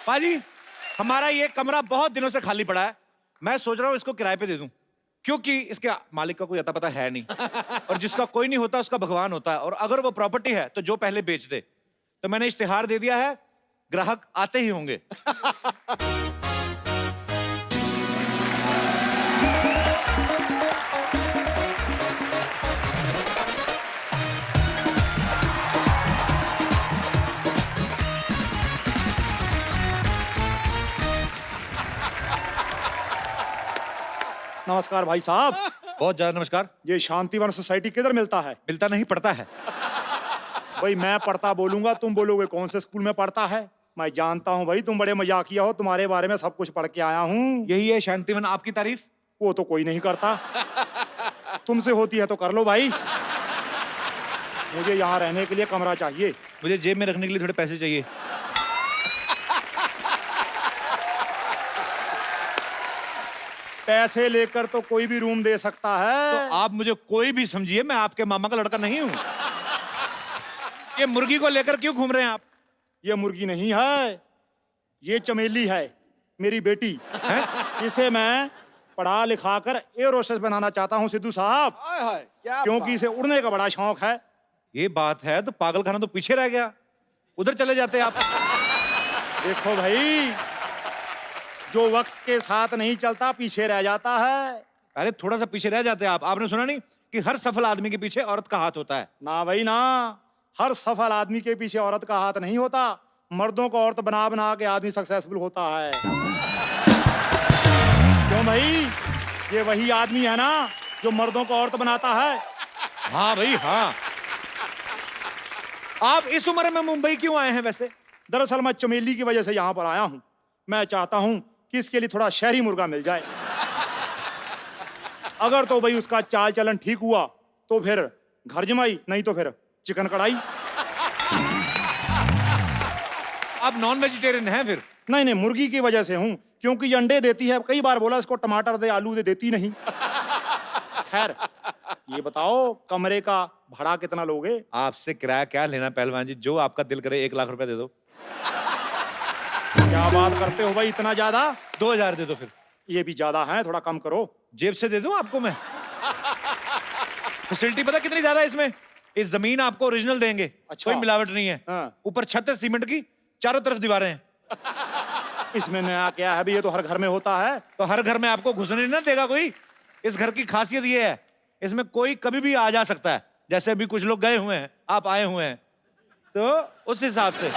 पाजी, हमारा ये कमरा बहुत दिनों से खाली पड़ा है। मैं सोच रहा हूँ इसको किराए पे दे दूं, क्योंकि इसके मालिक का कोई अता पता है नहीं और जिसका कोई नहीं होता उसका भगवान होता है। और अगर वो प्रॉपर्टी है तो जो पहले बेच दे। तो मैंने इश्तिहार दे दिया है, ग्राहक आते ही होंगे। नमस्कार भाई साहब। बहुत ज्यादा नमस्कार। ये शांतिवन सोसाइटी किधर मिलता है? मिलता नहीं, पड़ता है। भाई मैं पढ़ता बोलूंगा, तुम बोलोगे कौन से स्कूल में पढ़ता है। मैं जानता हूँ भाई, तुम बड़े मजाकिया हो, तुम्हारे बारे में सब कुछ पढ़ के आया हूँ। यही है शांतिवन आपकी तारीफ? वो तो कोई नहीं करता। तुमसे होती है तो कर लो भाई। मुझे यहाँ रहने के लिए कमरा चाहिए। मुझे जेब में रखने के लिए थोड़े पैसे चाहिए। पैसे लेकर तो कोई भी रूम दे सकता है। तो आप मुझे कोई भी समझिए, मैं आपके मामा का लड़का नहीं हूँ। ये मुर्गी को लेकर क्यों घूम रहे हैं आप? ये मुर्गी नहीं है, ये चमेली है, मेरी बेटी है। इसे मैं पढ़ा लिखा कर एयर होस्टेस बनाना चाहता हूँ सिद्धू साहब, क्योंकि इसे उड़ने का बड़ा शौक है। ये बात है तो पागल खाना तो पीछे रह गया, उधर चले जाते आप। देखो भाई, जो वक्त के साथ नहीं चलता पीछे रह जाता है। अरे थोड़ा सा पीछे रह जाते आप। आपने सुना नहीं कि हर सफल आदमी के पीछे औरत का हाथ होता है? ना भाई ना, हर सफल आदमी के पीछे औरत का हाथ नहीं होता। मर्दों को औरत बना बना के आदमी सक्सेसफुल होता है। क्यों भाई, ये वही आदमी है ना जो मर्दों को औरत बनाता है। हाँ भाई हाँ। आप इस उम्र में मुंबई क्यों आए हैं वैसे? दरअसल मैं चमेली की वजह से यहाँ पर आया हूँ। मैं चाहता हूँ कि इसके लिए थोड़ा शहरी मुर्गा मिल जाए। अगर तो भाई उसका चाल चलन ठीक हुआ तो फिर घर जमाई, नहीं तो फिर चिकन कढ़ाई। आप नॉन वेजिटेरियन हैं फिर? नहीं नहीं, मुर्गी की वजह से हूँ, क्योंकि ये अंडे देती है। कई बार बोला इसको टमाटर दे, आलू दे, देती नहीं। खैर ये बताओ, कमरे का भाड़ा कितना लोगे? आपसे किराया क्या लेना पहलवान जी, जो आपका दिल करे 1 लाख रुपए दे दो। क्या बात करते हो भाई, इतना ज्यादा? 2000 दे दो फिर। ये भी ज्यादा है, थोड़ा कम करो। जेब से दे दूं आपको मैं? फैसिलिटी पता कितनी ज्यादा है इसमें? इस जमीन आपको ओरिजिनल देंगे। अच्छा। कोई मिलावट नहीं है। हाँ। ऊपर छत है सीमेंट की, चारों तरफ दीवारें हैं। इसमें नया क्या है भाई, ये तो हर घर में होता है। तो हर घर में आपको घुसने ना देगा कोई। इस घर की खासियत ये है, इसमें कोई कभी भी आ जा सकता है। जैसे अभी कुछ लोग गए हुए हैं, आप आए हुए हैं, तो उस हिसाब से।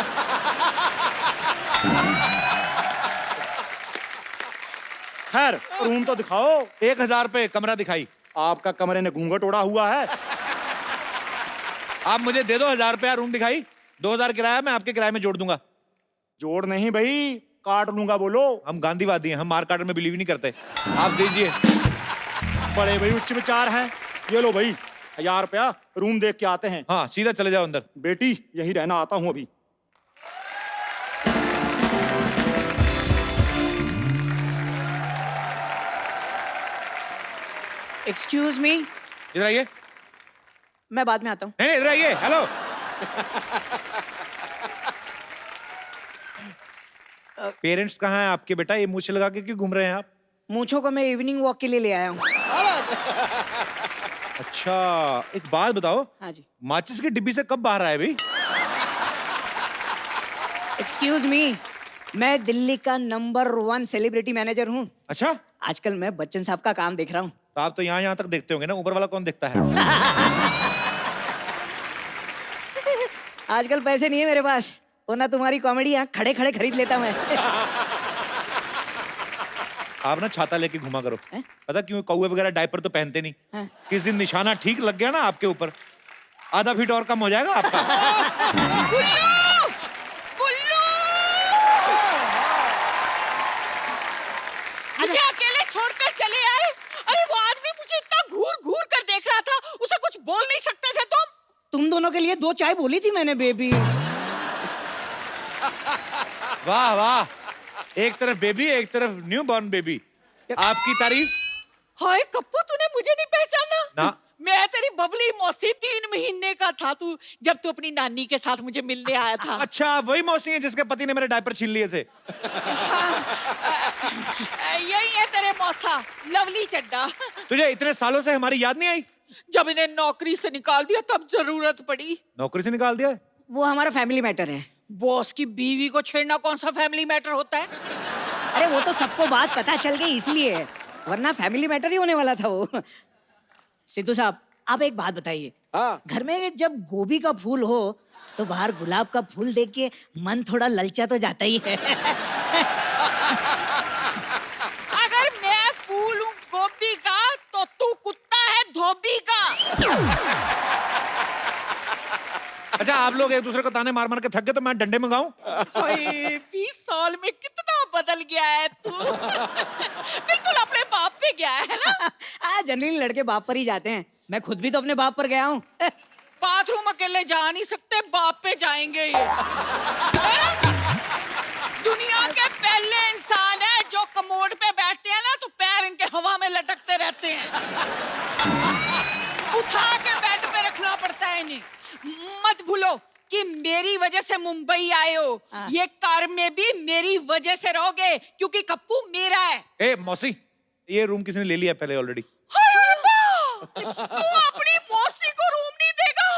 खैर रूम तो दिखाओ। 1000 रुपए कमरा दिखाई। आपका कमरे ने घूंघट ओढ़ा हुआ है। आप मुझे दे दो 1000 रुपया, रूम दिखाई। 2000 किराया मैं आपके किराए में जोड़ दूंगा। जोड़ नहीं भाई, काट लूंगा। बोलो। हम गांधीवादी हैं, हम मार काट में बिलीव नहीं करते। आप दीजिए। बड़े भाई उच्च विचार हैं। ये लो भाई 1000 रुपया, रूम देख के आते हैं। हाँ सीधा चले जाओ अंदर। बेटी यही रहना आता हूँ अभी। एक्सक्यूज मी, इधर आइए। मैं बाद में आता हूँ। नहीं इधर आइए। हेलो। पेरेंट्स कहाँ हैं आपके बेटा? ये मूछें लगा के क्यों घूम रहे हैं आप? मूंछों को मैं इवनिंग वॉक के लिए ले आया हूँ। अच्छा एक बात बताओ, हाँ जी। माचिस की डिब्बी से कब बाहर आए भाई? एक्सक्यूज मी, मैं दिल्ली का नंबर 1 सेलिब्रिटी मैनेजर हूँ। अच्छा, आजकल मैं बच्चन साहब का काम देख रहा हूँ। तो आप तो यहाँ तक देखते होंगे ना, ऊपर वाला कौन देखता है? आजकल पैसे नहीं है मेरे पास, वरना तुम्हारी कॉमेडी यहाँ खड़े खड़े खरीद लेता मैं। आप ना छाता लेके घुमा करो। हैं? पता क्यों? कौवे वगैरह डायपर तो पहनते नहीं। हाँ। किस दिन निशाना ठीक लग गया ना आपके ऊपर, आधा फीट और कम हो जाएगा आपका। मुझे अकेले छोड़कर चले आए। अरे वो आदमी मुझे इतना घूर घूर कर देख रहा था, उसे कुछ बोल नहीं सकते थे तुम? तुम दोनों के लिए 2 चाय बोली थी मैंने बेबी। वाह वाह, एक तरफ बेबी एक तरफ न्यू बॉर्न बेबी। आपकी तारीफ। हाय कप्पू, तूने मुझे नहीं पहचाना? ना। मैं तेरी बबली मौसी 3 महीने का था तू जब तू अपनी नानी के साथ मुझे मिलने आया था। अच्छा वही मौसी है जिसके पति ने मेरे डायपर छीन लिए थे। यही है तेरे मौसा, लवली चड्डा। तुझे इतने सालों से हमारी याद नहीं आई? जब इन्हें नौकरी से निकाल दिया तब जरूरत पड़ी। नौकरी से निकाल दिया है? वो हमारा फैमिली मैटर है। बॉस की बीवी को छेड़ना कौन सा फैमिली मैटर होता है? अरे वो तो सबको बात पता चल गई इसलिए, वरना फैमिली मैटर ही होने वाला था वो। सिद्धू साहब, आप एक बात बताइए। हाँ। घर में जब गोभी का फूल हो तो बाहर गुलाब का फूल देख के मन थोड़ा ललचा तो जाता ही है। अगर मैं फूल हूँ गोभी का तो तू कुत्ता है धोबी का। अच्छा आप लोग एक दूसरे को ताने मार मार के थक गए तो मैं डंडे मंगाऊं? 20 साल में कितना बदल गया है तू। बिल्कुल अपने बाप पे गया है ना। जनरली लड़के बाप पर ही जाते हैं, मैं खुद भी तो अपने बाप पर गया हूँ। बाथरूम अकेले जा नहीं सकते, बाप पे जाएंगे ये। दुनिया के पहले इंसान है जो कमोड पे बैठते हैं ना तो पैर इनके हवा में लटकते रहते हैं। उठा के बेड पे रखना पड़ता है इन्हें। मत भूलो कि मेरी वजह से मुंबई आए हो, ये कार में भी मेरी वजह से रहोगे क्योंकि कप्पू मेरा है। ए मौसी, ये रूम किसी ने ले लिया पहले ऑलरेडी। तू अपनी मौसी को रूम नहीं देगा?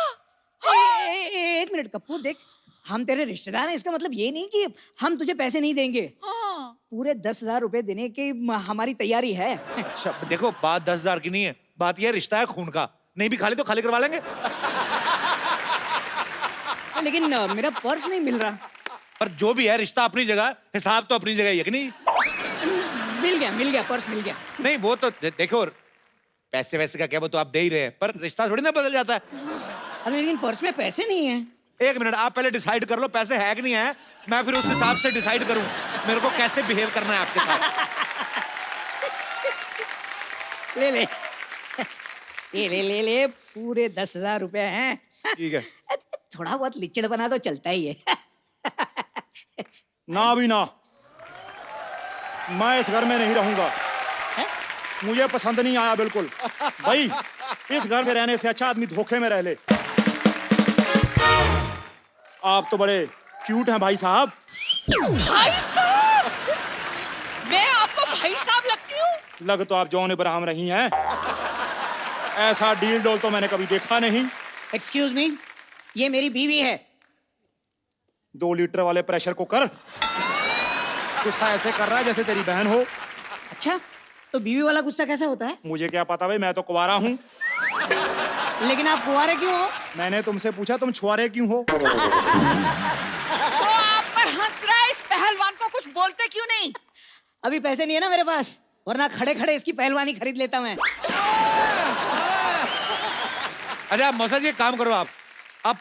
एक मिनट कप्पू, देख हम तेरे रिश्तेदार हैं, इसका मतलब ये नहीं कि हम तुझे पैसे नहीं देंगे। हाँ। पूरे 10,000 रुपए देने की हमारी तैयारी है। अच्छा देखो, बात 10,000 की नहीं है, बात यह रिश्ता है खून का। नहीं भी खाली तो खाली करवा लेंगे। लेकिन मेरा पर्स नहीं मिल रहा। पर जो भी है रिश्ता अपनी जगह, हिसाब तो अपनी जगह है कि नहीं? मिल गया पर्स मिल गया। नहीं वो तो देखो, पैसे वैसे का क्या, वो तो आप दे ही रहे हैं, पर रिश्ता थोड़ी ना बदल जाता है। अरे लेकिन पर्स में पैसे नहीं है। एक मिनट, आप पहले डिसाइड कर लो पैसे है कि नहीं है, मैं फिर उस हिसाब से डिसाइड करूं मेरे को कैसे बिहेव करना है आपके साथ। ले पूरे 10,000 रुपए हैं। ठीक है। थोड़ा बहुत लिच्चड़ बना तो चलता ही है। ना भी ना, मैं इस घर में नहीं रहूंगा। मुझे पसंद नहीं आया बिल्कुल। भाई इस घर में रहने से अच्छा आदमी धोखे में रह ले। आप तो बड़े क्यूट हैं भाई साहब। भाई साहब, मैं आपको भाई साहब लगती हूँ? लग तो आप जौन इब्राहिम रही हैं। ऐसा डील डोल तो मैंने कभी देखा नहीं। एक्सक्यूज मी, ये मेरी बीवी है। 2 लीटर वाले प्रेशर कुकर गुस्सा ऐसे कर रहा है जैसे तेरी बहन हो। अच्छा, तो बीवी वाला गुस्सा कैसे होता है? मुझे क्या पता भाई, मैं तो कुंवारा हूँ। लेकिन आप कुंवारे क्यों हो? मैंने तुमसे पूछा तुम छुआरे क्यों हो। तो आप पर हंस रहा है, इस पहलवान को कुछ बोलते क्यों नहीं? अभी पैसे नहीं है ना मेरे पास, वरना खड़े खड़े इसकी पहलवानी खरीद लेता मैं। अच्छा मौसा जी, एक काम करो, आप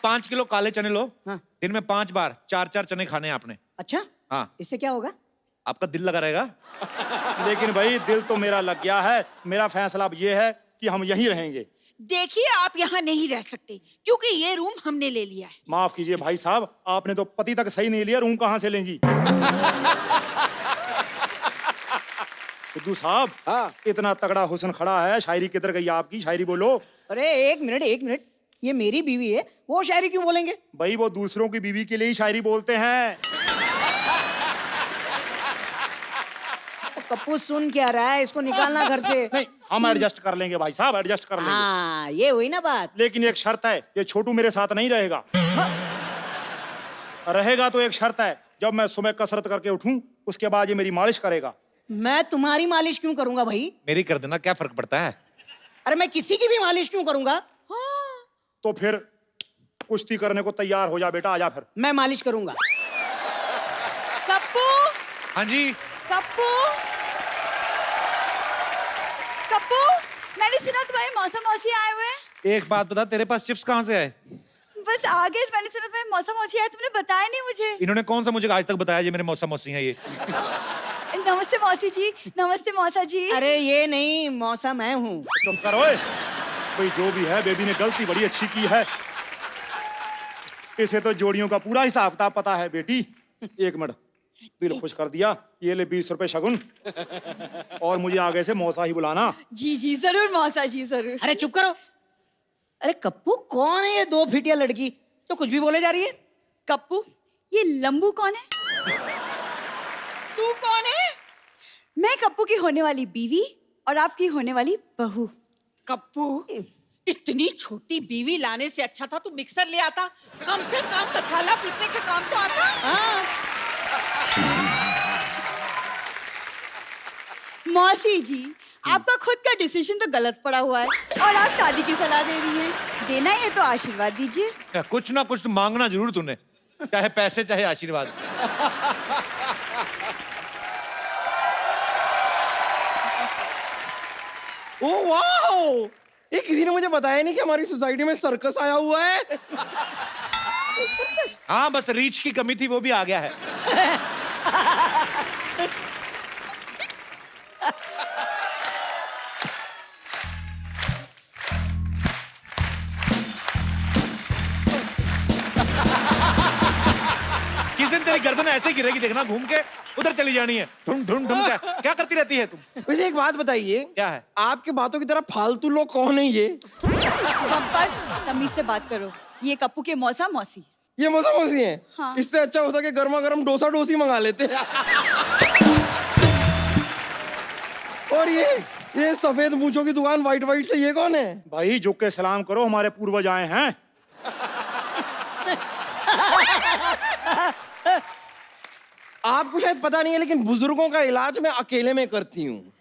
5 किलो काले चने लो। हाँ। दिन में 5 बार 4-4 चने खाने हैं आपने। अच्छा, हाँ, इससे क्या होगा? आपका दिल लगा रहेगा। लेकिन भाई दिल तो मेरा लग गया है। मेरा फैसला अब ये है कि हम यहीं रहेंगे। देखिए आप यहाँ नहीं रह सकते क्योंकि ये रूम हमने ले लिया है। माफ कीजिए भाई साहब, आपने तो पति तक सही नहीं लिया, रूम कहाँ से लेंगी। सिद्धू साहब, हाँ। इतना तगड़ा हुस्न खड़ा है, शायरी किधर गई आपकी? शायरी बोलो। अरे एक मिनट, ये मेरी बीवी है, वो शायरी क्यों बोलेंगे? भाई वो दूसरों की बीवी के लिए ही शायरी बोलते हैं। कप्पू सुन क्या रहा है, इसको निकालना घर से। नहीं, हम एडजस्ट कर लेंगे भाई साहब, एडजस्ट कर लेंगे। हाँ, ये हुई ना बात। लेकिन एक शर्त है, ये छोटू मेरे साथ नहीं रहेगा। रहेगा तो एक शर्त है, जब मैं सुबह कसरत करके उठूं उसके बाद ये मेरी मालिश करेगा। मैं तुम्हारी मालिश क्यों करूंगा भाई? मेरी कर देना, क्या फर्क पड़ता है। अरे मैं किसी की भी मालिश क्यों करूंगा? तो फिर कुश्ती करने को तैयार हो जा बेटा, आजा फिर। मैं मालिश करूंगा। कप्पू, हाँ जी। कप्पू, कप्पू, मैंने सुना तुम्हारे मौसा मौसी आए हुए हैं। एक बात बता, तेरे पास चिप्स कहाँ से आए? बस आगे मैंने सुना तुम्हारे मौसा मौसी आए, तुमने बताया नहीं मुझे। इन्होंने कौन सा मुझे आज तक बताया ये मेरे मौसा मौसी हैं ये? नमस्ते मौसी जी, नमस्ते मौसा जी। अरे ये नहीं, मौसा मैं हूँ। चुप कर ओए। भाई जो भी है, बेबी ने गलती बड़ी अच्छी की है। इसे तो जोड़ियों का पूरा हिसाब किताब पता है बेटी। एक मिनट, दिल खुश कर दिया। ये ले 20 रुपए शगुन, और मुझे आगे से मौसा ही बुलाना। जी जी जरूर मौसा जी, जरूर। अरे चुप करो, अरे कप्पू, कौन है ये 2 फीटिया लड़की जो कुछ भी बोले जा रही है? कप्पू, ये लंबू कौन है? तू कौन है? मैं कप्पू की होने वाली बीवी और आपकी होने वाली बहू। कप्पू, इतनी छोटी बीवी लाने से अच्छा था तू मिक्सर ले आता, कम से कम मसाला पीसने का काम तो आता। हाँ। मौसी जी, आपका खुद का डिसीजन तो गलत पड़ा हुआ है और आप शादी की सलाह दे रही हैं। देना है तो आशीर्वाद दीजिए। कुछ ना कुछ तो मांगना जरूर तूने, चाहे पैसे चाहे आशीर्वाद। ओ वाह, ये किसी ने मुझे बताया नहीं कि हमारी सोसाइटी में सर्कस आया हुआ है। हाँ, बस रीच की कमी थी, वो भी आ गया है। किस दिन तेरी गर्दन ऐसे ही गिरेगी, देखना, घूम के उधर चली जानी है। ढूंढ ढूंढ ढूंढ क्या करती रहती है तुम? वैसे एक बात बताइए, क्या है? आपके बातों की तरह फालतू लोग कौन है ये? बम्पर, तमीज से बात करो। ये कप्पू के मौसा मौसी। ये मौसा मौसी हैं? हाँ। इससे अच्छा होता कि गर्मा गर्म डोसा डोसी मंगा लेते। और ये सफेद मूंछों की दुकान वाइट वाइट से ये कौन है? भाई झुक के सलाम करो, हमारे पूर्वज आए हैं। आपको शायद पता नहीं है, लेकिन बुजुर्गों का इलाज मैं अकेले में करती हूँ।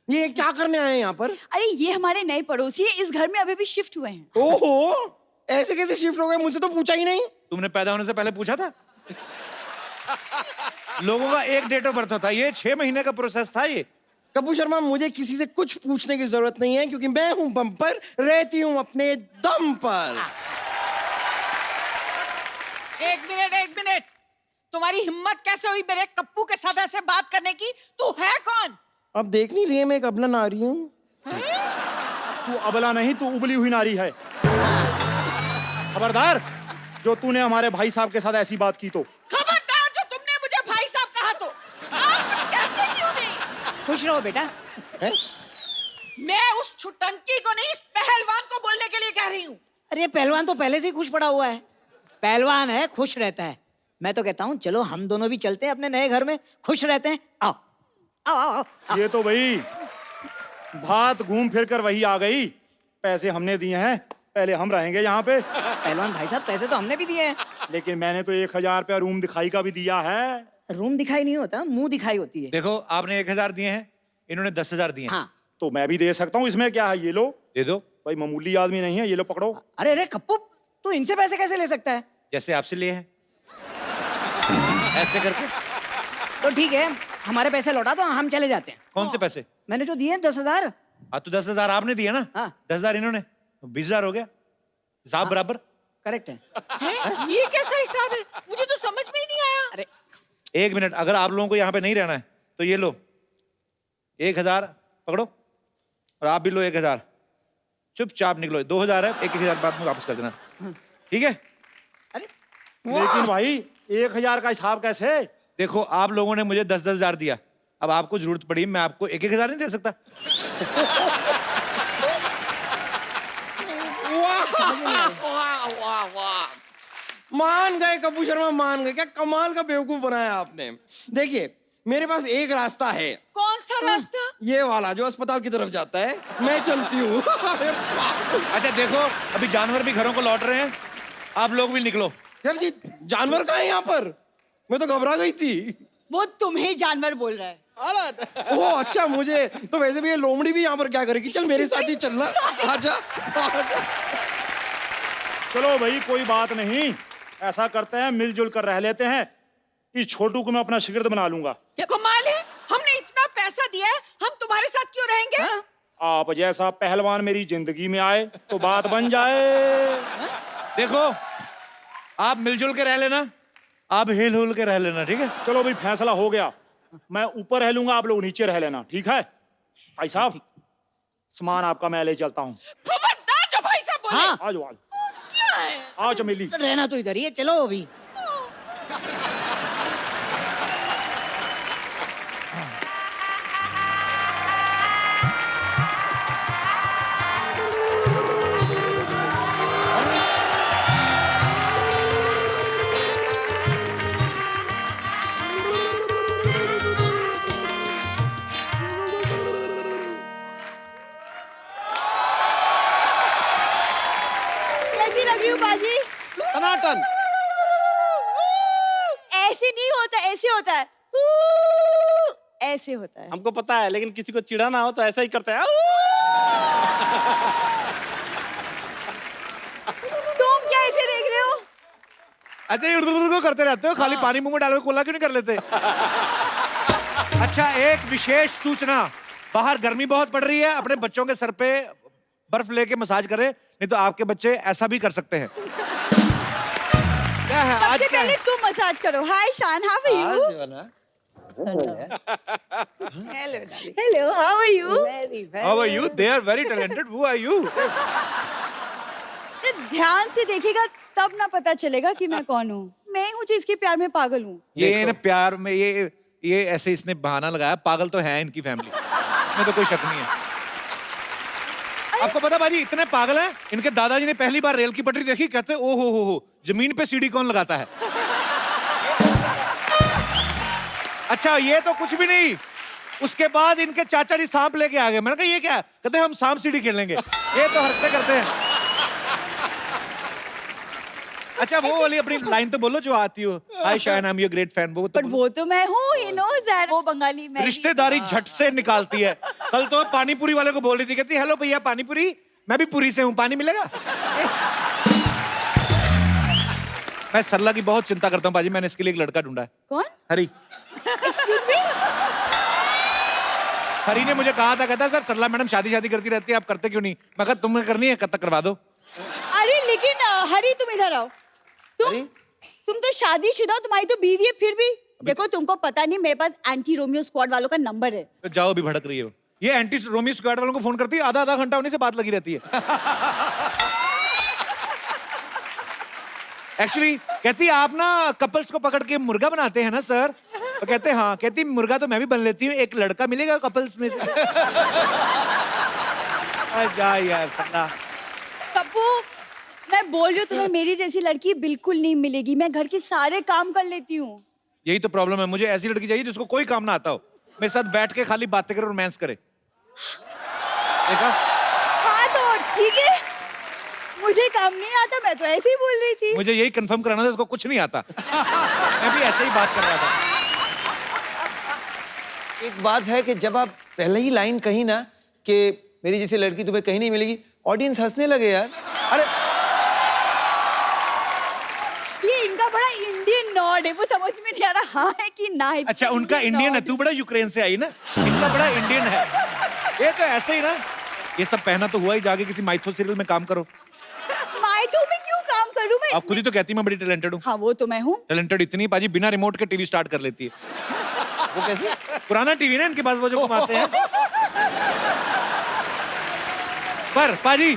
ये क्या करने आए हैं यहाँ पर? अरे ये हमारे नए पड़ोसी है, इस घर में अभी भी शिफ्ट हुए हैं। ओहो, ऐसे कैसे शिफ्ट हो गए? मुझसे तो पूछा ही नहीं। तुमने पैदा होने से पहले पूछा था? लोगों का एक डेट ऑफ बर्थ होता है, ये 6 महीने का प्रोसेस था ये। कप्पू शर्मा, मुझे किसी से कुछ पूछने की जरूरत नहीं है, क्योंकि मैं हूं बम्पर, रहती हूं अपने दम पर। एक मिनट, तुम्हारी हिम्मत कैसे हुई मेरे कप्पू के साथ ऐसे बात करने की? तू है कौन? अब देख नहीं रही है, मैं एक अबला नारी हूँ। तू अबला नहीं, तू उबली हुई नारी है। खबरदार, जो तूने हमारे भाई साहब के साथ ऐसी बात की तो। खबरदार, जो तुमने मुझे भाई साहब कहा तो। आप कुछ कहते क्यों नहीं? खुश रहो बेटा। है? मैं उस छुटंकी को नहीं, इस पहलवान को बोलने के लिए कह रही हूँ। अरे पहलवान तो पहले से ही खुश पड़ा हुआ है। पहलवान है, खुश रहता है। मैं तो कहता हूँ चलो हम दोनों भी चलते हैं अपने नए घर में, खुश रहते हैं। आओ आओ आओ, आओ। ये तो भाई बात घूम फिर कर वही आ गई। पैसे हमने दिए हैं, पहले हम रहेंगे यहाँ पे। पहलवान भाई साहब, पैसे तो हमने भी दिए हैं। लेकिन मैंने तो 1000 रुपया रूम दिखाई का भी दिया है। रूम दिखाई नहीं होता, मुंह दिखाई होती है। देखो, आपने 1000 दिए हैं, इन्होंने 10,000 दिए हैं। हाँ। तो मैं भी दे सकता हूँ, इसमें क्या है? ये लो। दे दो। भाई मामूली आदमी नहीं है, ये लो पकड़ो। अरे अरे कप्पू, तू इनसे पैसे कैसे ले सकता है? जैसे आपसे लिए हैं, ऐसे करके। तो ठीक है, हमारे पैसे लौटा दो, हम चले जाते हैं। कौन से पैसे? मैंने जो दिए 10,000। हाँ, तो 10,000 आपने दिए ना। हाँ। 10,000 इन्होंने, तो 20,000 हो गया, हिसाब बराबर। करेक्ट है। हैं? ये कैसा हिसाब है? मुझे तो समझ में ही नहीं आया। अरे 1 मिनट, अगर आप लोगों को यहाँ पे नहीं रहना है तो ये लो 1000 पकड़ो, और आप भी लो 1000। चुपचाप निकलो। 2000 है, 1,000 बाद में वापस कर देना, ठीक है? अरे लेकिन भाई 1000 का हिसाब कैसे? देखो, आप लोगों ने मुझे 10,000 दिया, अब आपको जरूरत पड़ी, मैं आपको 1,000 नहीं दे सकता। मान गए कप्पू शर्मा, मान गए। क्या कमाल का बेवकूफ बनाया आपने। देखिए, मेरे पास एक रास्ता है। कौन सा रास्ता? ये वाला जो अस्पताल की तरफ जाता है। मैं चलती हूँ। अच्छा देखो, अभी जानवर भी घरों को लौट रहे हैं, आप लोग भी निकलो। यार जी, जानवर कहाँ है यहाँ पर? मैं तो घबरा गई थी। वो तुम्हें जानवर बोल रहा है। ओह अच्छा, मुझे तो वैसे भी ये लोमड़ी भी यहाँ पर क्या करेगी। चल मेरे साथ ही चलना। आजा। चलो भाई, कोई बात नहीं, ऐसा करते हैं, मिलजुल कर रह लेते हैं। इस छोटू को मैं अपना शिगिर्द बना लूंगा। क्या कमाल है, हमने इतना पैसा दिया है, हम तुम्हारे साथ क्यों रहेंगे? हाँ? आप जैसा पहलवान मेरी जिंदगी में आए तो बात बन जाए। देखो, आप मिलजुल के रह लेना, आप हिल हुल के रह लेना, ठीक है? चलो भाई, फैसला हो गया। मैं ऊपर रह लूंगा, आप लोग नीचे रह लेना, ठीक है? भाई साहब, सामान आपका मैं ले चलता हूँ। खबरदार जो भाई साहब बोले। हाँ। आ जाओ, आ जाओ। क्या है? आओ चमेली। रहना तो इधर ही है, चलो अभी। ऐसे होता है। हमको पता है, लेकिन किसी को चिढ़ाना हो तो ऐसा ही करता है। तुम क्या ऐसे देख रहे हो? अच्छा ये को करते रहते हो, खाली पानी मुंह में डाल के कोला क्यों नहीं कर लेते? अच्छा एक विशेष सूचना, बाहर गर्मी बहुत पड़ रही है, अपने बच्चों के सर पे बर्फ लेके मसाज करें, नहीं तो आपके बच्चे ऐसा भी कर सकते हैं। क्या है आज सबसे क्या पहले है? तुम मसाज करो। Hi Shan, how are you? Hello, how are you? How are you? They are very talented. Who are you? ध्यान से देखेगा तब ना पता चलेगा कि मैं कौन हूँ। मैं हूँ जो इसके प्यार में पागल हूँ। ये ना प्यार में ये ऐसे इसने बहाना लगाया, पागल तो है इनकी फैमिली में, तो कोई शक नहीं है। आपको पता बाजी इतने पागल हैं, इनके दादाजी ने पहली बार रेल की पटरी देखी, कहते ओ हो जमीन पे सीढ़ी कौन लगाता है? अच्छा ये तो कुछ भी नहीं, उसके बाद इनके चाचा जी सांप लेके आ गए। मैंने कहा ये क्या? कहते हम सांप सीढ़ी खेलेंगे। ये तो हरकतें करते हैं। अच्छा वो वाली अपनी लाइन तो बोलो जो आती हो, hi Shayan I am your great fan. वो तो पर वो तो मैं हूँ, ही नोज दैट। वो बंगाली मैं। रिश्तेदारी झट से निकालती है। कल तो पानी पूरी वाले को बोल रही थी, कहती हेलो भैया पानी पूरी, मैं भी पूरी से हूँ, पानी मिलेगा? मैं सरला की बहुत चिंता करता हूँ बाजी, मैंने इसके लिए एक लड़का ढूंढा है। कौन? हरी। Excuse me? हरी ने मुझे कहा था, कहता सर सरला मैडम शादी करती रहती है, आप करते क्यों नहीं? मैं कहा तुम्हें करनी है, कब तक करवा दो। अरे लेकिन हरी तुम इधर आओ। तुम तो शादीशुदा हो, तुम्हारी तो बीवी है, फिर भी देखो तुमको पता नहीं मेरे पास एंटी रोमियो स्क्वाड वालों का नंबर है। तो जाओ, अभी भड़क रही है ये एंटी रोमियो स्क्वाड वालों को फोन करती है, आधा घंटा उन्हीं से बात लगी रहती है। एक्चुअली कहती आप ना कपल्स को पकड़ के मुर्गा बनाते हैं ना सर? तो कहते हाँ, कहती मुर्गा तो मैं भी बन लेती हूँ, एक लड़का मिलेगा कपल्स में से। जा यार सरला। पप्पू मैं बोल रही हूँ तुम्हें, मेरी जैसी लड़की बिल्कुल नहीं मिलेगी। मैं घर के सारे काम कर लेती हूँ। यही तो प्रॉब्लम है, मुझे ऐसी लड़की चाहिए जिसको कोई काम ना आता हो, मेरे साथ बैठ के खाली बातें करे, रोमांस करे। देखा? हाँ तो ठीक है, मुझे काम नहीं आता, मैं तो ऐसे ही बोल रही थी। मुझे यही कंफर्म कराना था, इसको कुछ नहीं आता। मैं भी ऐसे ही बात कर रहा था। एक बात है कि जब आप पहले ही लाइन कही ना कि मेरी जैसी लड़की तुम्हें कहीं नहीं मिलेगी, ऑडियंस हंसने लगे यार। अरे ये इनका बड़ा इंडियन नॉड है, वो समझ में नहीं आ रहा हाँ है कि ना है। अच्छा उनका इंडियन है, तू बड़ा यूक्रेन से आई ना, इनका बड़ा इंडियन है। ये तो ऐसे ही ना, ये सब पहना तो हुआ ही, जाके किसी माइथो सीरियल में काम करो। माइथो में क्यों काम करूं मैं? आप खुद ही तो कहती मैं बड़ी टैलेंटेड हूँ। हाँ वो तो मैं हूँ। टैलेंटेड इतनी पाजी बिना रिमोट के टीवी स्टार्ट कर लेती है। वो कैसे? पुराना टीवी ना इनके पास, वो जो घुमाते हैं। पर पाजी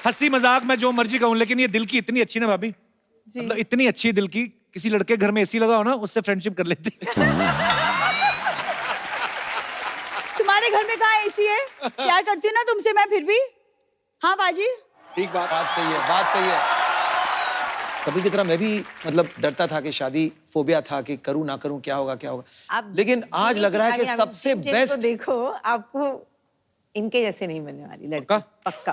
हंसी मजाक मैं जो मर्जी कहूं, लेकिन ये दिल की इतनी अच्छी ना भाभी, मतलब इतनी अच्छी है दिल की, किसी लड़के घर में एसी लगा हो ना उससे फ्रेंडशिप कर लेती। तुम्हारे घर में कहाँ एसी है? प्यार करती हूँ ना तुमसे मैं फिर भी। हाँ बाजी ठीक बात। बात सही है, बात सही है। कभी की तरह मैं भी मतलब डरता था कि शादी फोबिया था कि करूं ना करूं, क्या होगा क्या होगा। लेकिन आज लग रहा है कि सबसे बेस्ट। देखो आपको इनके जैसे नहीं बनने वाली लड़की। पक्का? पक्का।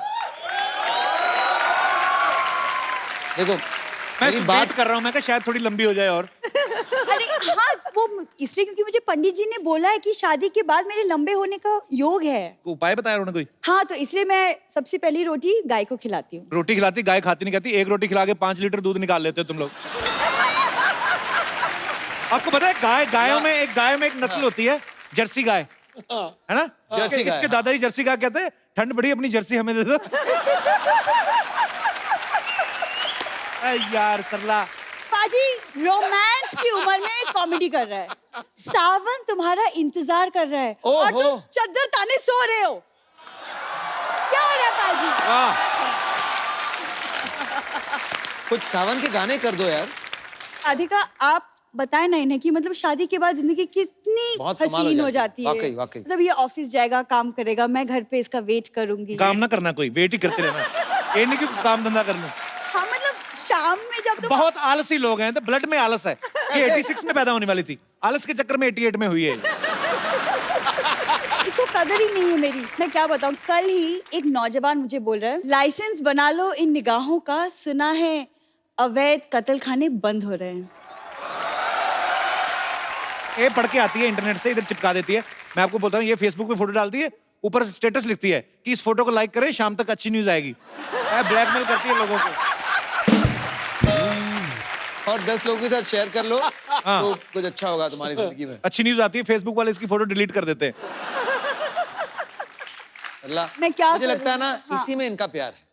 देखो मैं मेरी बात कर रहा हूँ, मैं कहा शायद थोड़ी लंबी हो जाए और। अरे हाँ वो इसलिए क्योंकि मुझे पंडित जी ने बोला है कि शादी के बाद मेरे लंबे होने का योग है। तो उपाय बताया उन्होंने कोई? हाँ तो इसलिए मैं सबसे पहली रोटी गाय को खिलाती हूँ। रोटी खिलाती, गाय खाती नहीं कहती, एक रोटी खिला के 5 लीटर दूध निकाल लेते हो तुम लोग। आपको पता है गायों में एक नस्ल होती है जर्सी गाय, है ना? जर्सी गाय। इसके दादाजी जर्सी गाय कहते हैं, ठंड बड़ी अपनी जर्सी हमें दे दो। यार सरला पाजी रोमांस की उम्र में कॉमेडी कर रहा है। सावन तुम्हारा इंतजार कर रहा है और तुम चद्दर ताने सो रहे हो। क्या हो रहा है पाजी? कुछ सावन के गाने कर दो यार। राधिका आप बताएं ना इन्हें कि मतलब शादी के बाद जिंदगी कितनी बहुत कमाल हसीन हो जाती है। वाकई वाकई। मतलब ये ऑफिस जाएगा, काम करेगा, मैं घर पे इसका वेट करूंगी। काम ना करना, कोई वेट ही करते रहना। ये नहीं कि काम धंधा कर लूं। हाँ मतलब शाम में जब तुम बहुत आलसी लोग हैं, तो ब्लड में आलस है। ये 86 में पैदा होने वाली थी, आलस के चक्कर में 88 में हुई है। इसको कदर ही नहीं है मेरी। मैं क्या बताऊं, कल ही एक नौजवान मुझे बोल रहा है लाइसेंस बना लो इन निगाहों का, सुना है अवैध कत्ल खाने बंद हो रहे हैं। ये पढ़ के आती है इंटरनेट से, इधर चिपका देती है। मैं आपको बोलता हूँ, ये फेसबुक पे फोटो डालती है, ऊपर स्टेटस लिखती है कि इस फोटो को लाइक करें, शाम तक अच्छी न्यूज आएगी। ब्लैकमेल करती है लोगों को। और 10 लोगों के साथ शेयर कर लो तो कुछ अच्छा होगा तुम्हारी जिंदगी में। अच्छी न्यूज आती है, फेसबुक वाले इसकी फोटो डिलीट कर देते हैं। अल्लाह, मैं क्या मुझे लगता है ना हाँ। इसी में इनका प्यार है।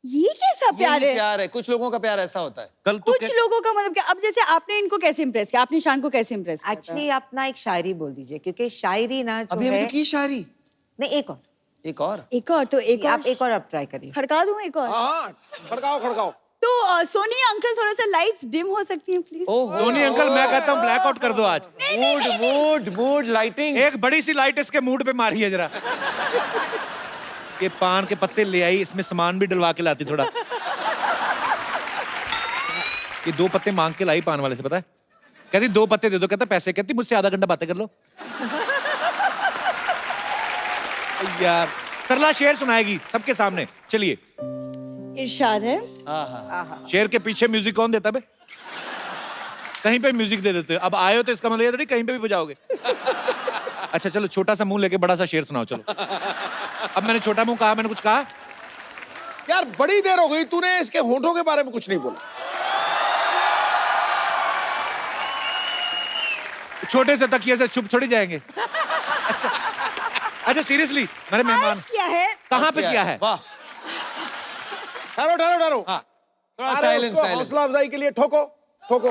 ये कैसा प्यार यही है? प्यार है, कुछ लोगों का प्यार ऐसा होता है। कल तो कुछ लोगों का मतलब क्या? अब जैसे आपने इनको कैसे इम्प्रेस किया, आपने शान को कैसे इम्प्रेस किया? एक्चुअली आप ना एक शायरी बोल दीजिए, क्योंकि शायरी ना जो अभी हमने है तो की शायरी। नहीं, एक और एक और एक और तो एक और आप एक और आप ट्राई करिए। खड़का दूं एक और? हाँ खड़काओ खड़काओ। तो सोनी अंकल थोड़ा सा लाइट्स डिम हो सकती हैं प्लीज? धोनी अंकल, मैं कहता हूँ ब्लैकआउट कर दो आज। Mood lighting. एक बड़ी सी लाइट इसके मूड पे मारी है जरा। ये पान के पत्ते ले आई, इसमें सामान भी डलवा के लाती थोड़ा। ये 2 पत्ते मांग के लाई पान वाले से, पता है? कहती 2 पत्ते दे दो, कहता पैसे, कहती मुझसे आधा घंटा बातें कर लो। यार सरला शेर सुनाएगी सबके सामने, चलिए। इरशाद है। शेर के पीछे म्यूजिक कौन देता बे? कहीं पे म्यूजिक दे देते हो। अब आए हो तो इसका मतलब ये थोड़ी कहीं पे भी बजाओगे। अच्छा चलो, छोटा सा मुंह लेके बड़ा सा शेर सुनाओ, चलो। अब मैंने छोटा मुंह कहा, मैंने कुछ कहा? यार बड़ी देर हो गई, तूने इसके होठों के बारे में कुछ नहीं बोला। छोटे से तकिए से छुप थोड़ी जाएंगे। अच्छा सीरियसली, मेरे मेहमान आइस किया है। कहाँ पे किया है? वाह, ठहरो ठहरो ठहरो। हाँ, थोड़ा अरे साइलेंस उसको हौसला अफजाई के लिए ठोको ठोको।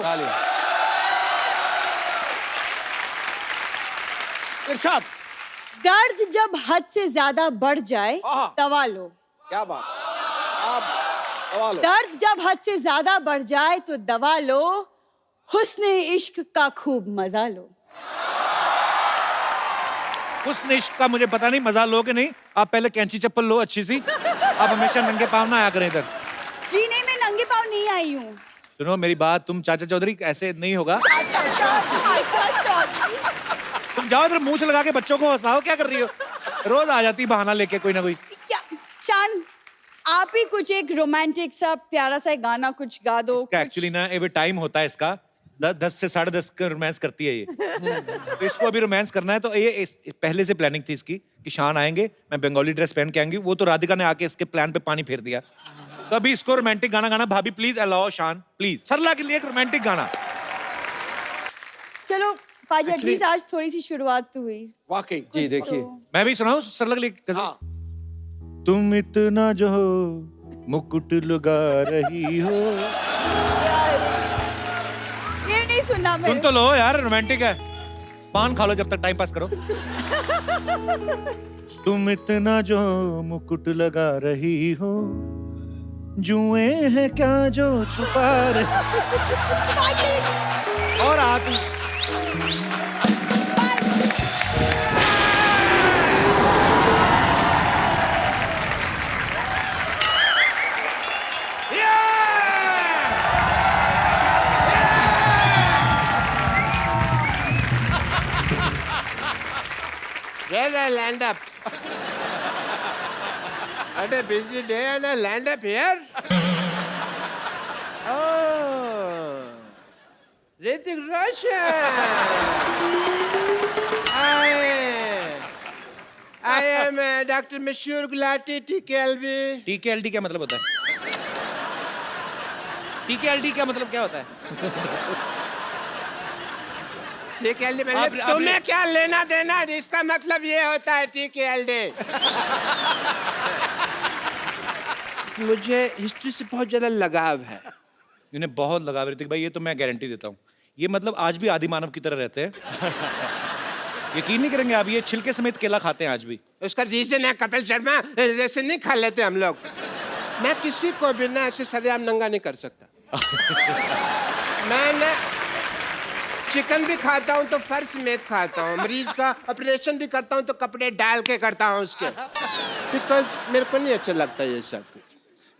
इरशाद। दर्द जब हद से ज्यादा बढ़ जाए आहा। दवा लो। क्या बात, आप दवा लो। दर्द जब हद से ज्यादा बढ़ जाए तो दवा लो, हुस्न इश्क का खूब मजा लो। उस इश्क का मुझे पता नहीं, मजा लो कि नहीं। आप पहले कैंची चप्पल लो अच्छी सी। आप हमेशा नंगे पाँव ना आया करें इधर। जी नहीं, मैं नंगे पाँव नहीं आई हूँ। सुनो मेरी बात, तुम चाचा चौधरी ऐसे नहीं होगा। तुम जाओ इधर, मुंह से लगा के बच्चों को हंसाओ। क्या कर रही हो? रोज आ जाती बहाना लेके कोई ना कोई। क्या शान, आप ही कुछ एक रोमांटिक सा प्यारा सा गाना कुछ गा दो। इसका एक्चुअली ना ये टाइम होता है इसका, 10 से 10:30 का रोमांस करती है ये। तो इसको अभी रोमांस करना है, तो ये पहले से प्लानिंग थी इसकी कि शान आएंगे, मैं बंगाली ड्रेस पहन के आएंगी। वो तो राधिका ने आके इसके प्लान पे पानी फेर दिया। तो अभी इसको रोमांटिक गाना गाना। भाभी प्लीज अलाओ शान, प्लीज सरला के लिए एक रोमांटिक गाना। चलो पाजी, एटलीस्ट आज थोड़ी सी शुरुआत तो हुई। वाकई जी देखिए, मैं भी सुनाऊं सरला के लिए गजल? हाँ। तुम इतना जो मुकुट लगा रही हो। ये नहीं सुनना तुम मैं। तो लो यार, रोमांटिक है। पान खा लो जब तक टाइम पास करो। तुम इतना जो मुकुट लगा रही हो, जुएं हैं क्या जो छुपा रही। और आती Where I land up? What a busy day and I land up here? Oh, Hrithik Roshan. I am Dr. Mashur Gulati, TKLB. TKLD क्या मतलब होता है? TKLD क्या मतलब क्या होता है? TKLD मतलब तुम्हें क्या लेना देना? इसका मतलब ये होता है TKLD. मुझे हिस्ट्री से बहुत ज्यादा लगाव है। इन्हें बहुत लगा ऋतिक भाई, ये तो मैं गारंटी देता हूँ। ये मतलब आज भी आदि मानव की तरह रहते हैं। यकीन नहीं करेंगे आप, ये छिलके समेत केला खाते हैं आज भी। उसका रीजन है कपिल शर्मा, जैसे नहीं खा लेते हम लोग। मैं किसी को भी ना ऐसे सरेआम नंगा नहीं कर सकता। मैं ना चिकन भी खाता हूँ तो फर्श समेत खाता हूँ। मरीज का ऑपरेशन भी करता हूँ तो कपड़े डाल के करता हूँ उसके, बिकॉज मेरे को नहीं अच्छा लगता ये सब कुछ।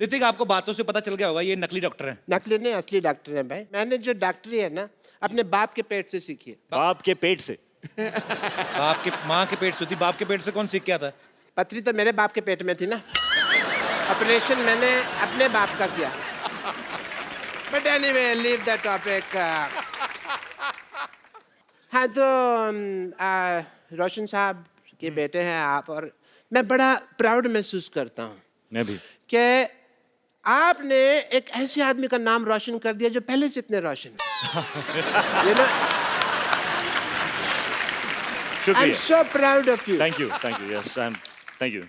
ऋतिक, आपको बातों से पता चल गया होगा ये नकली डॉक्टर हैं। नकली नहीं, असली डॉक्टर है भाई। मैंने जो डॉक्टरी है ना अपने बाप के पेट से सीखी है। बाप के पेट से? बाप के माँ के पेट से होती, बाप के पेट से कौन सीख के आता है? पथरी तो मेरे बाप के पेट में थी ना। ऑपरेशन मैंने अपने बाप का किया। But anyway, leave the topic. हाँ तो रोशन साहब के बेटे हैं आप, और मैं बड़ा प्राउड महसूस करता हूँ मैं भी। कि आपने एक ऐसे आदमी का नाम रोशन कर दिया जो पहले से इतने रोशन है। You know, I'm so proud of you. Thank you. Yes, thank you.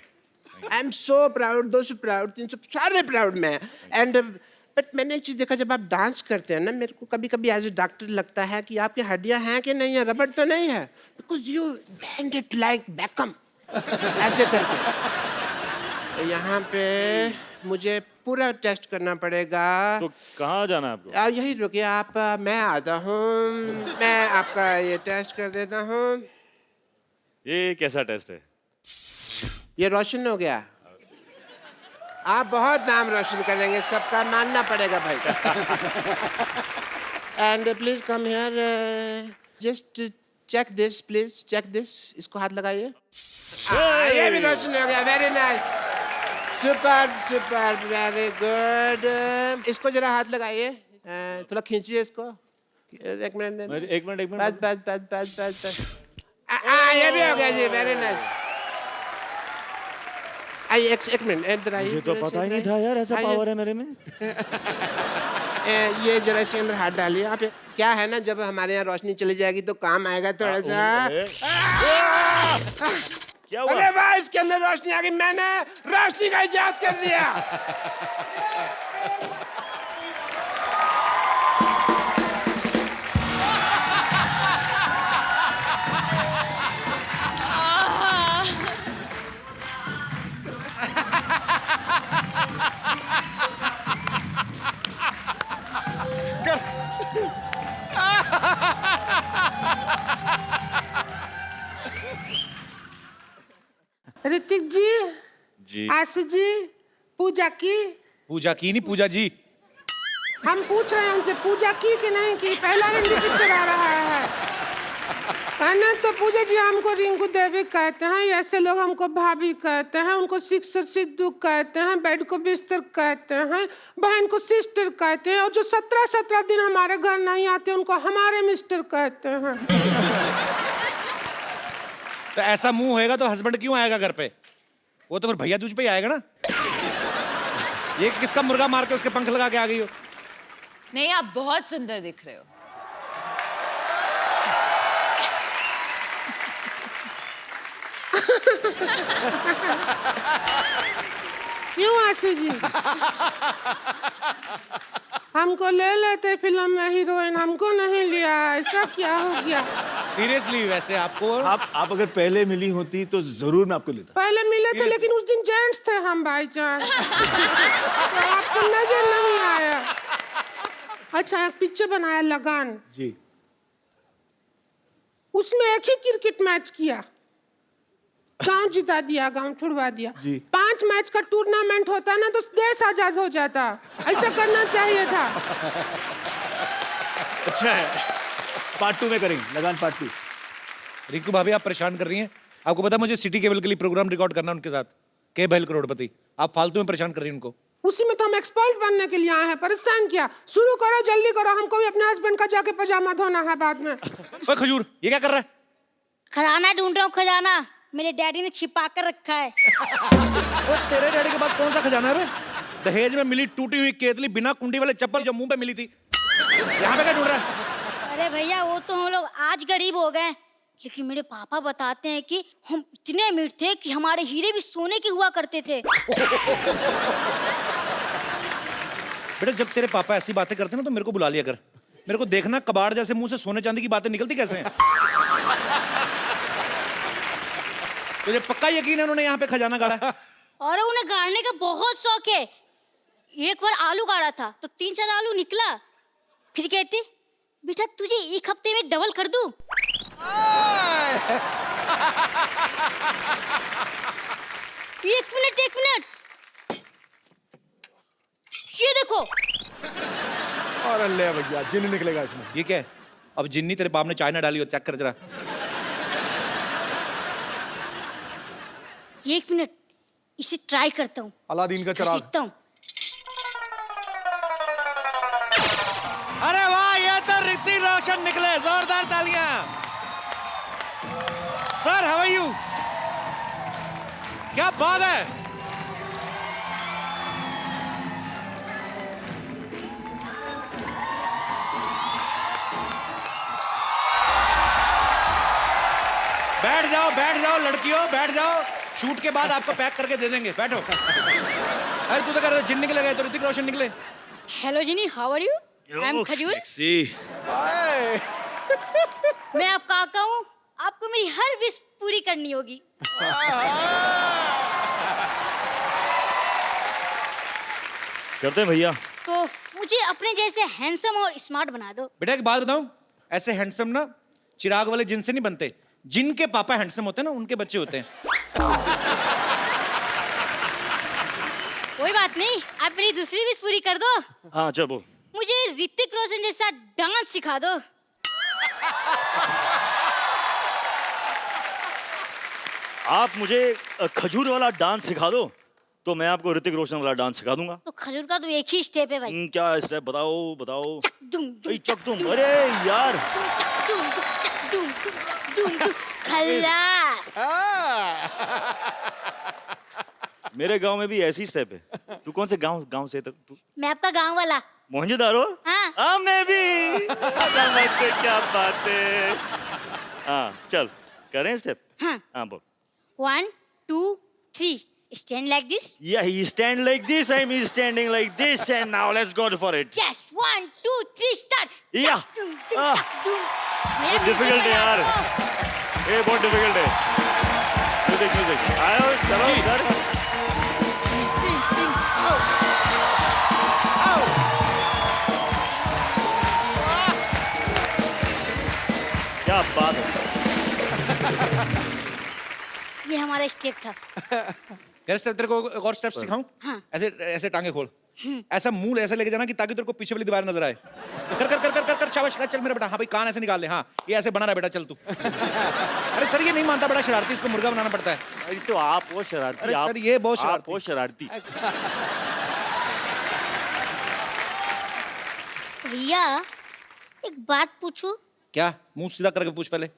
I'm so proud, those who proud, इन सब सारे proud मैं। And but मैंने एक चीज देखा, जब आप डांस करते हैं ना, मेरे को कभी कभी एज ए डॉक्टर लगता है कि आपकी हड्डियां हैं कि नहीं है, रबड़ तो नहीं है, because you bend it like Beckham ऐसे करके। तो यहाँ पे मुझे पूरा टेस्ट करना पड़ेगा। तो कहाँ जाना है आपको? यही रुकिए आप, मैं आता हूँ, मैं आपका ये टेस्ट कर देता हूँ। ये कैसा टेस्ट है? ये रोशन हो गया। आप बहुत नाम रोशन करेंगे, सबका मानना पड़ेगा भाई। And please come here, just check this, please check this. इसको हाथ लगाइए। ये भी रोशन हो गया, very nice, super super, very good. इसको जरा हाथ लगाइए, थोड़ा खींचिए इसको। एक मिनट बस बस बस बस बस। ये भी हो गया जी, वेरी नाइस। आइए एक मिनट इधर आइए। मुझे तो पता ही नहीं था यार ऐसा पावर है मेरे में। ये जरा इसके अंदर हाथ डालिए आप। क्या है ना, जब हमारे यहाँ रोशनी चली जाएगी तो काम आएगा थोड़ा सा। क्या हुआ? अरे वाह, इसके अंदर रोशनी आ गई, मैंने रोशनी का इजाद कर दिया। ऋतिक जी, आशु जी, पूजा की? पूजा की नहीं, पूजा जी। हम पूछ रहे हैं उनसे, पूजा की कि नहीं की? पहला हिंदी पिक्चर आ रहा है ना। तो पूजा जी हमको रिंकू देवी कहते हैं, ऐसे लोग हमको भाभी कहते हैं, उनको सिक्सर सिद्धू कहते हैं, बेड को बिस्तर कहते हैं, बहन को सिस्टर कहते हैं, और जो 17 दिन हमारे घर नहीं आते उनको हमारे मिस्टर कहते हैं। तो ऐसा मुंह होएगा तो हस्बैंड क्यों आएगा घर पे? वो तो फिर भैया दूज पे ही आएगा ना। ये किसका मुर्गा मार के उसके पंख लगा के आ गई हो? नहीं, आप बहुत सुंदर दिख रहे हो। क्यों आशु जी? हमको ले लेते फिल्म में हीरोइन, हमको नहीं लिया, ऐसा क्या हो गया? सीरियसली वैसे आपको आप अगर पहले मिली होती तो जरूर मैं आपको लेता। पहले मिले थे लेकिन उस दिन जेंट्स थे हम भाईजान, तो आपको नजर नहीं आया। अच्छा, एक पिक्चर बनाया लगान जी, उसमें एक ही क्रिकेट मैच किया, गांव जिता दिया, गांव छुड़वा दिया। 5 मैच का टूर्नामेंट होता ना तो देश आजाद हो जाता, ऐसा करना चाहिए था। अच्छा है, पार्ट 2 में करेंगे, लगान पार्ट 2। रिंकू भाभी आप परेशान कर रही हैं। आपको पता है मुझे सिटी केबल के लिए प्रोग्राम रिकॉर्ड करना है उनके साथ, के बहल करोड़पति। आप फालतू में परेशान कर रही हैं उनको। उसी में तो हम एक्सपर्ट बनने के लिए आए हैं, परेशान किया। शुरू करो, जल्दी करो, हमको भी अपने हस्बैंड का जाके पजामा धोना है बाद में। ओए खजूर, ये क्या कर रहा है? खजाना ढूंढ रहा हूँ, खजाना मेरे डैडी ने छिपा कर रखा है। वो तेरे डैडी के पास कौन सा खजाना है बे? दहेज में मिली टूटी हुई केतली बिना कुंडी वाले चप्पल जो मुंह पे मिली थी, यहाँ पे क्या ढूंढ रहा है? अरे भैया, वो तो हम लोग आज गरीब हो गए, लेकिन मेरे पापा बताते हैं कि हम इतने अमीर थे कि हमारे हीरे भी सोने के हुआ करते थे। बेटा, जब तेरे पापा ऐसी बातें करते ना तो मेरे को बुला लिया कर। मेरे को देखना कबाड़ जैसे मुंह से सोने चांदी की बातें निकलती कैसे हैं। तुझे पक्का यकीन है उन्होंने यहाँ पे खजाना गाड़ा है? और उन्हें गाड़ने का बहुत शौक है। एक बार आलू गाड़ा था तो 3-4 आलू निकला, फिर कहते बेटा तुझे 1 हफ्ते में डबल कर दूं। एक मिनट, ये देखो। और अल्ले भैया, जिन्न निकलेगा इसमें। ये क्या है? अब जिन्नी तेरे बाप ने चाय ना डाली हो, चेक कर जरा। 1 मिनट, इसे ट्राई करता हूँ। अलादीन का चिराग। सीखता हूँ। अरे वाह, ये तो ऋतिक रोशन निकले, जोरदार तालियां। Sir, how are you? क्या बात है? बैठ जाओ लड़कियों, बैठ जाओ। शूट के बाद आपको पैक करके दे देंगे, बैठो। अरे तू तो कह रहा था जिन निकले गए तो ऋतिक रोशन निकले। Hello Ginny, how are you? I am Khajur. मैं आपका काका हूँ, आपको मेरी हर विश पूरी करनी होगी। करते हैं भैया। तो मुझे अपने जैसे हैंडसम और स्मार्ट बना दो। बेटा एक बात बताऊं, ऐसे हैंडसम ना चिराग वाले जिन से नहीं बनते, जिनके पापा हैंडसम होते हैं ना उनके बच्चे होते हैं। कोई बात नहीं, आप मेरी दूसरी विश पूरी कर दो। हाँ चल बोल। मुझे ऋतिक रोशन जैसा डांस सिखा दो। आप मुझे खजूर वाला डांस सिखा दो तो मैं आपको ऋतिक रोशन वाला डांस सिखा दूंगा। तो खजूर का तो एक ही स्टेप है भाई। क्या स्टेप बताओ बताओ। दुम चक तुम, अरे यार खल्लास। मेरे गांव में भी ऐसी स्टेप है। तू कौन से गांव से तू? मैं आपका गांव वाला। मोहनजोदारो? हाँ। मैं भी। क्या बात है। हाँ चल करें स्टेप। हाँ बोल। 1 2 3 stand like this. Yeah, he stand like this. I'm standing like this, and now let's go for it. Yes, 1 2 3 start. Yeah. Difficult है यार, ये बहुत डिफिकल्ट है। म्यूजिक आयो, चलो इधर। क्या बात है। ये हमारा स्टेप था। तेरे को एक और स्टेप सिखाऊं? हाँ। ऐसे ऐसे टांगे खोल, ऐसा मुंह ऐसे लेके जाना कि ताकि तेरे को पीछे वाली दीवार नजर आए। कर कर कर कर कर कर शाबाश, चल मेरा बेटा। हाँ भाई कान ऐसे निकाल ले। हाँ ये ऐसे बना रहा बेटा, चल तू। अरे सर ये नहीं मानता, बड़ा शरारती, इसको मुर्गा बनाना पड़ता है। अरे तो आप वो शरारती। अरे सर ये बहुत शरारती। बहुत शरारती। भैया एक बात पूछूं? क्या? मुंह सीधा करके पूछ पहले।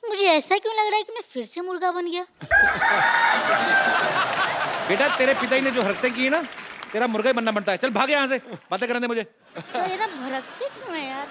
मुझे ऐसा क्यों लग रहा है कि मैं फिर से मुर्गा बन गया? बेटा तेरे पिताजी ने जो हरकतें की है ना, तेरा मुर्गा ही बनना बनता है। चल भाग यहाँ से, बातें करने दे मुझे। तो ये ना भड़कते क्यों है यार?